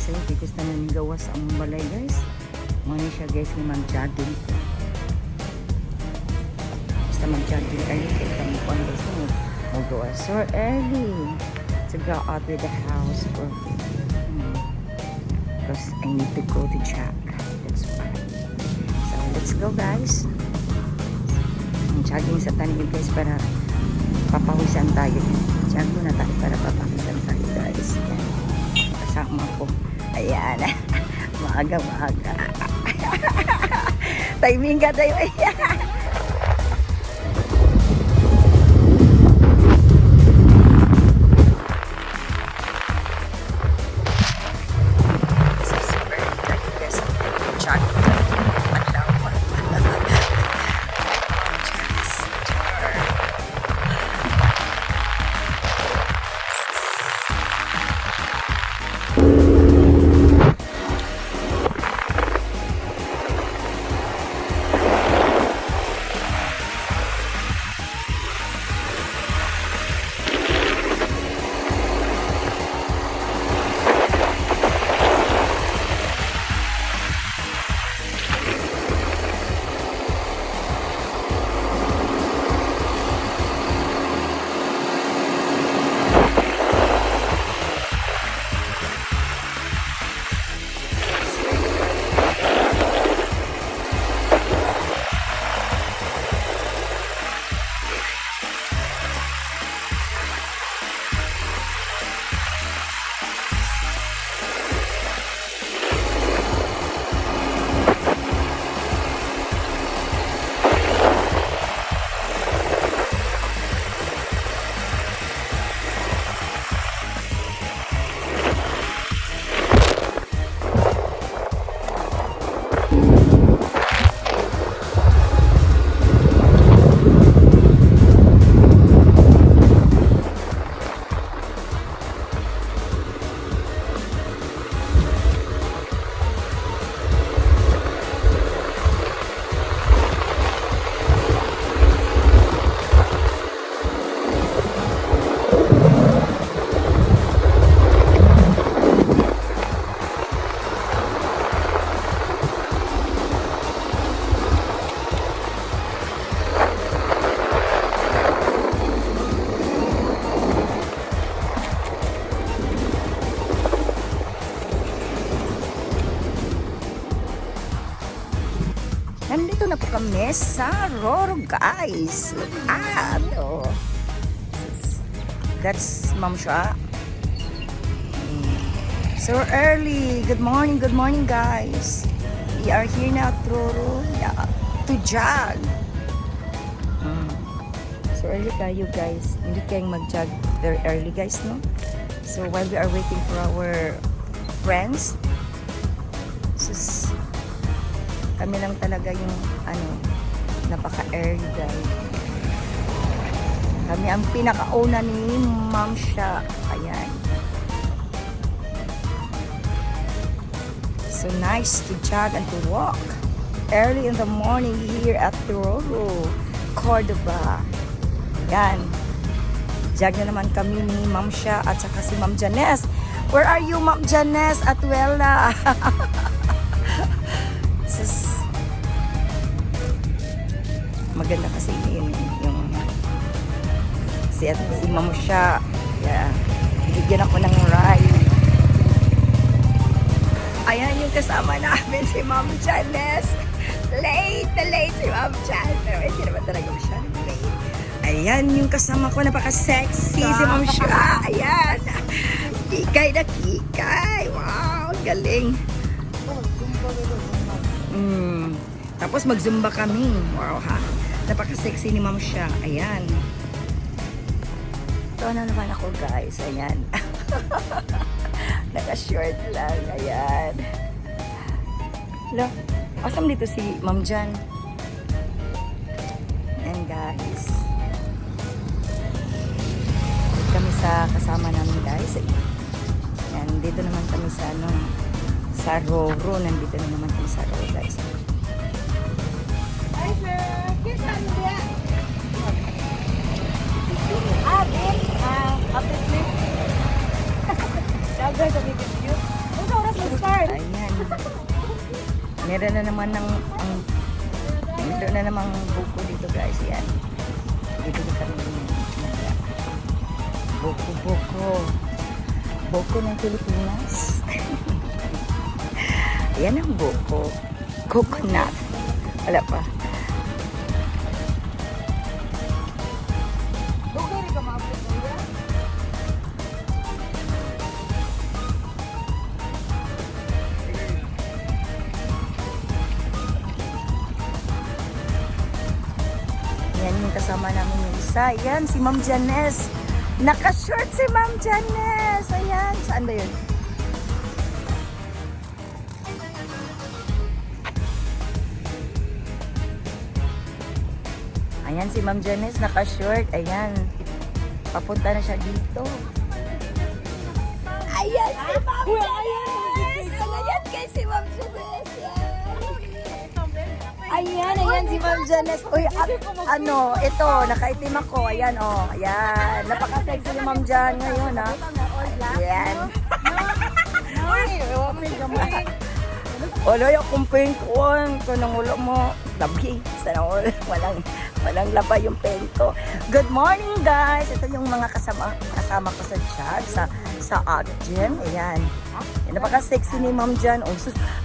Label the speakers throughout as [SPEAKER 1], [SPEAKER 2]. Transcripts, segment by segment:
[SPEAKER 1] say because tanan gawas ang balay guys. Mo ni siya guys ni mag-jogging. Basta mag-jogging early kita mo pa guys mo gawas so early to go out with the house for because I need to go to check. That's why. So let's go guys. Jogging sa tanim guys para papawisan tayo. Jog na tayo para papawisan tayo guys. Kasama ko. Ayan. Maaga. Timing ka tayo. Ayan. Nandito na po kami sa Roro guys. Look at oh. That's Ma'am Shua. So early. Good morning guys. We are here now at Roro to jog. So early kayo guys. Hindi kayong mag-jog very early guys, no? So while we are waiting for our friends, kami lang talaga yung napaka-early guys. Kami ang pinakauna ni Ma'am Shua. Ayan. So nice to jog and to walk early in the morning here at Roro, Cordova. Yan. Jog na naman kami ni Ma'am Shua at saka si Ma'am Janice. Where are you, Ma'am Janice at Wella? Maganda kasi yung si Ma'am Shua. Yeah. Bigyan ako ng ride. Ayan yung kasama namin si Ma'am Janice. Late si Ma'am Janice. Pero hindi naman talaga siya late. Ayan yung kasama ko. Napaka-sexy si Ma'am Shua. Ayan. Kikay na kikay. Wow, galing. Tapos mag-zumba kami. Wow ha. Napaka-sexy ni Ma'am Shua. Ayan. Ito na naman ako guys. Ayan. Naka-short lang. Ayan. Hello. Asam dito si Ma'am Jan. Ayan guys. Kami sa kasama namin guys. Ayan. Dito naman kami sa sa Roro. Nandito na naman kami sa Roro guys. Hi sir. Kiss on dia. Update please. Dagar sa video. Ano oras Meron na naman meron na namang buko dito guys. Yan. Dito na kami. Buko. Buko ng Pilipinas. Yan ang buko. Coconut. Wala pa. Yan yung kasama namin yung isa. Yan, si Ma'am Janice. Naka-short si Ma'am Janice. Ayan. Saan ba yun? Ayan si Ma'am Janice. Naka-short. Ayan. Papunta na siya dito. Ayan si Ma'am Janice. Ayan kay si Ma'am Janice. Ayan si Ma'am Janice. Uy, ito, nakaitim ako. Ayan, oh. Ayan. Napaka-sexy ni Ma'am Jan ngayon, ha. Ayan. Wala yung kumping ko. Kanang ulo mo. Labi. Sana walang laba yung pen ko. Good morning, guys. Ito yung mga kasama ko sa chat, sa Agjen. Ayan. Napaka-sexy ni Ma'am Jan. Oh,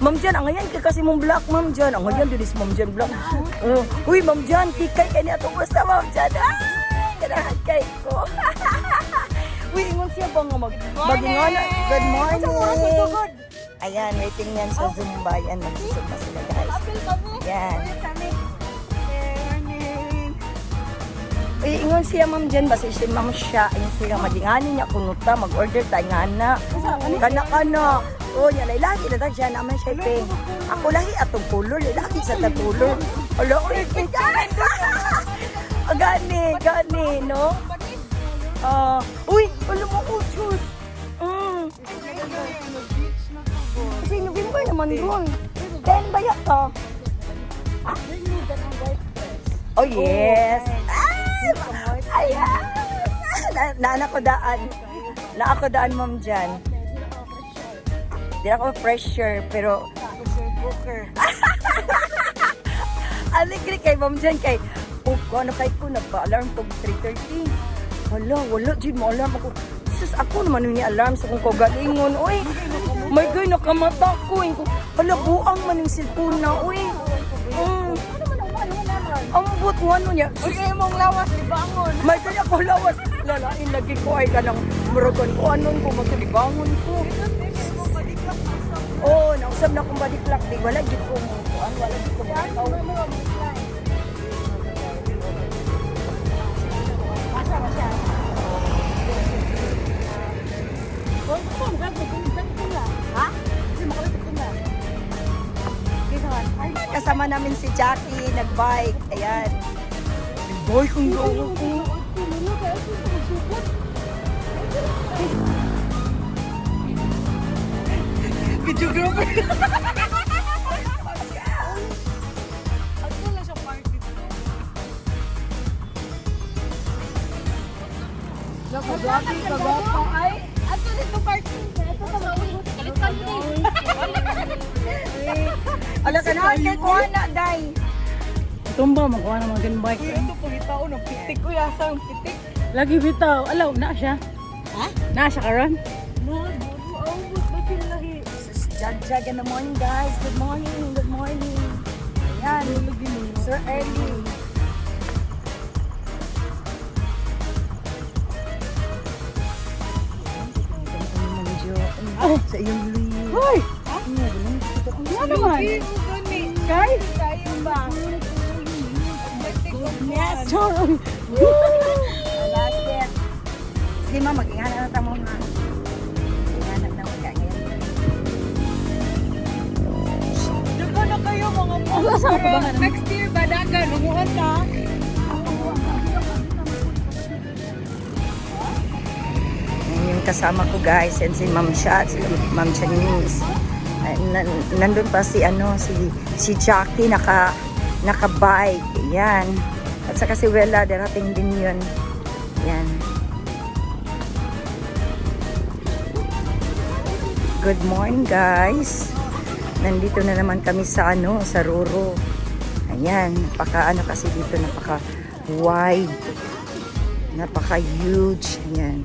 [SPEAKER 1] Ma'am Jan, ang ngayon kay kasi mong black, Ma'am Jan. Ang ngayon din is Ma'am Jan black. Uy, Ma'am Jan, kikay ka niya itong basta, Ma'am Jan. Kanahan kay ko. Uy, ingon siya ba nga mag-ingana? Good morning. Ayan, waiting yan sa Zumba. Yan, magsusumba sila, guys. Yan. Uy, ingon siya, Ma'am Jan. Basta si Ma'am siya. Ayun siya, madinganin niya kunuta. Mag-order tayo nga na. Kana. O, yan, lagi na tayo siya naman siya. Ako lahi atong kulor. Lagi sa tatulor. Hala, uy, gani, no? Uy, alam mo ko, shoot. Kasi November naman doon. 10 ba yata? Oh, yes. Ayan. Naako daan, Ma'am Jan. Hindi ako pressure, pero aligri kay Ma'am Jan kay ano kay ko nagpa-alarm pag 3:30. Wala, di mo alarm ako. Sus, ako naman yung alarm sa kung kagalingon. Uy, my God, nakamata ko. Hala, buang man yung cellphone na. Uy, ambot mo ano niya.
[SPEAKER 2] Sige mong lawas, libangon.
[SPEAKER 1] My God, ako lawas. Lalain lagi ko ay ka ng muragon ko. Anon ko, magkalibangon ko. Oo, nausap na akong badiklak. Di, wala gid ko mo. Wala gid ko mo. Kasama namin si Jackie, nag-bike. Ayan. Boy, kung gawa ko. Videographer.
[SPEAKER 2] Ako lang siya party. Nagagabi, ay. Ato dito party. Ito sa mga kalitan mo din.
[SPEAKER 1] Ala ka na, kay kuha na, day.
[SPEAKER 3] Tumba, makuha na mga ganbike.
[SPEAKER 2] Ito po bitaw, pitik ko yasa ang pitik.
[SPEAKER 3] Lagi bitaw. Alaw, na siya.
[SPEAKER 1] Ha?
[SPEAKER 3] Na siya karon.
[SPEAKER 1] Jag, in the morning, guys. Good morning. Ayan, Sir Early. Sa iyong liyo.
[SPEAKER 3] Hoy! Ano naman?
[SPEAKER 2] Guys, tayo ba?
[SPEAKER 3] Yes, sorry.
[SPEAKER 1] That's it. Sige ma, mag-ingana na tamo nga. Ingana na mag-ingana.
[SPEAKER 2] Daga na kayo mga po. Next year, badagan. Umuhan ka.
[SPEAKER 1] Yung kasama ko guys, and si Ma'am Shat, si Ma'am Janice. Nandun pa si Jackie naka-bike. Yan. At saka si Wella, darating din yun. Yan. Good morning guys. Nandito na naman kami sa sa Roro. Ayan, napaka kasi dito, napaka wide. Napaka huge. Ayan.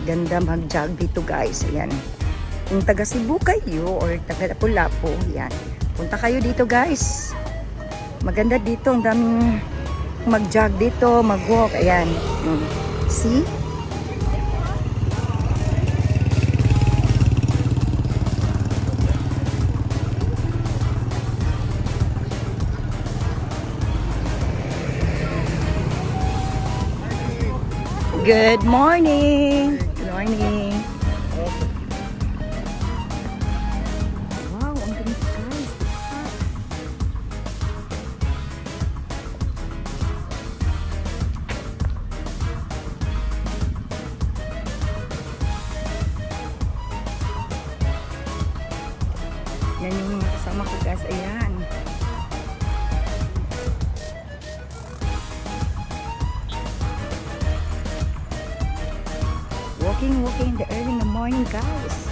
[SPEAKER 1] Ganda mag-jog dito guys. Ayan. Kung taga Cebu kayo or taga Lapu-Lapu, ayan. Punta kayo dito guys. Maganda dito, ang daming mag-jog dito, mag-walk. Ayan. See? Good morning. Good morning. Wow, ang ganda guys. Yan yung mga kasama ko guys. Ayan. Walking in the early in the morning, guys.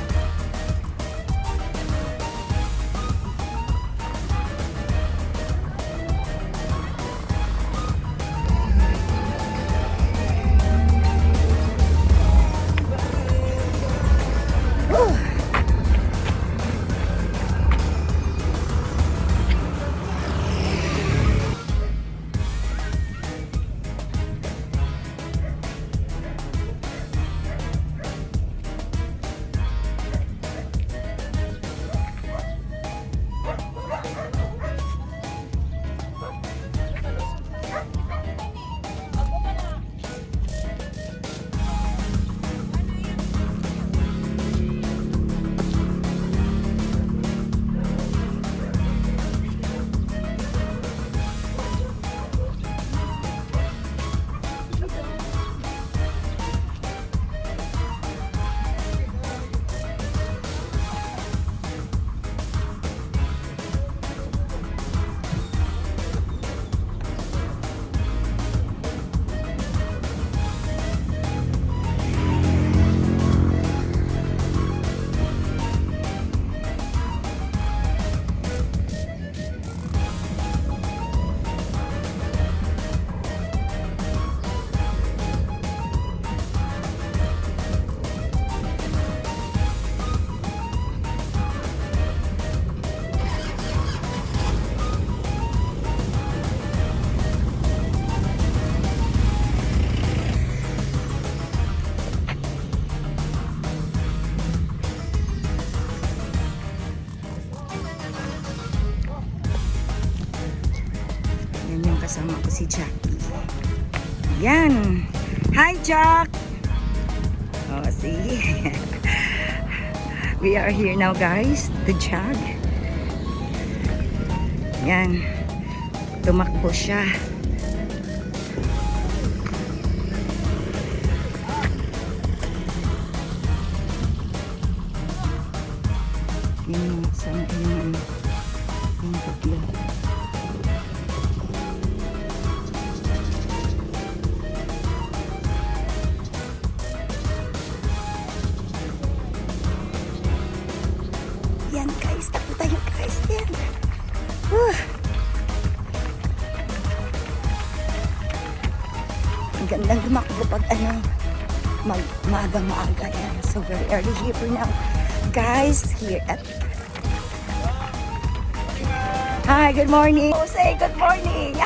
[SPEAKER 1] Kasama ko si Jackie. Yan. Hi, Jack! Oh, see? We are here now, guys, to jog. Yan. Tumakbo siya. Yan, sama yung tatlo. Yan guys, takbo tayo guys. Yan. Ang gandang lumakbo pag maaga-maaga yan. So very early here for now. Guys, here at... Hi, good morning. Oh, say good morning.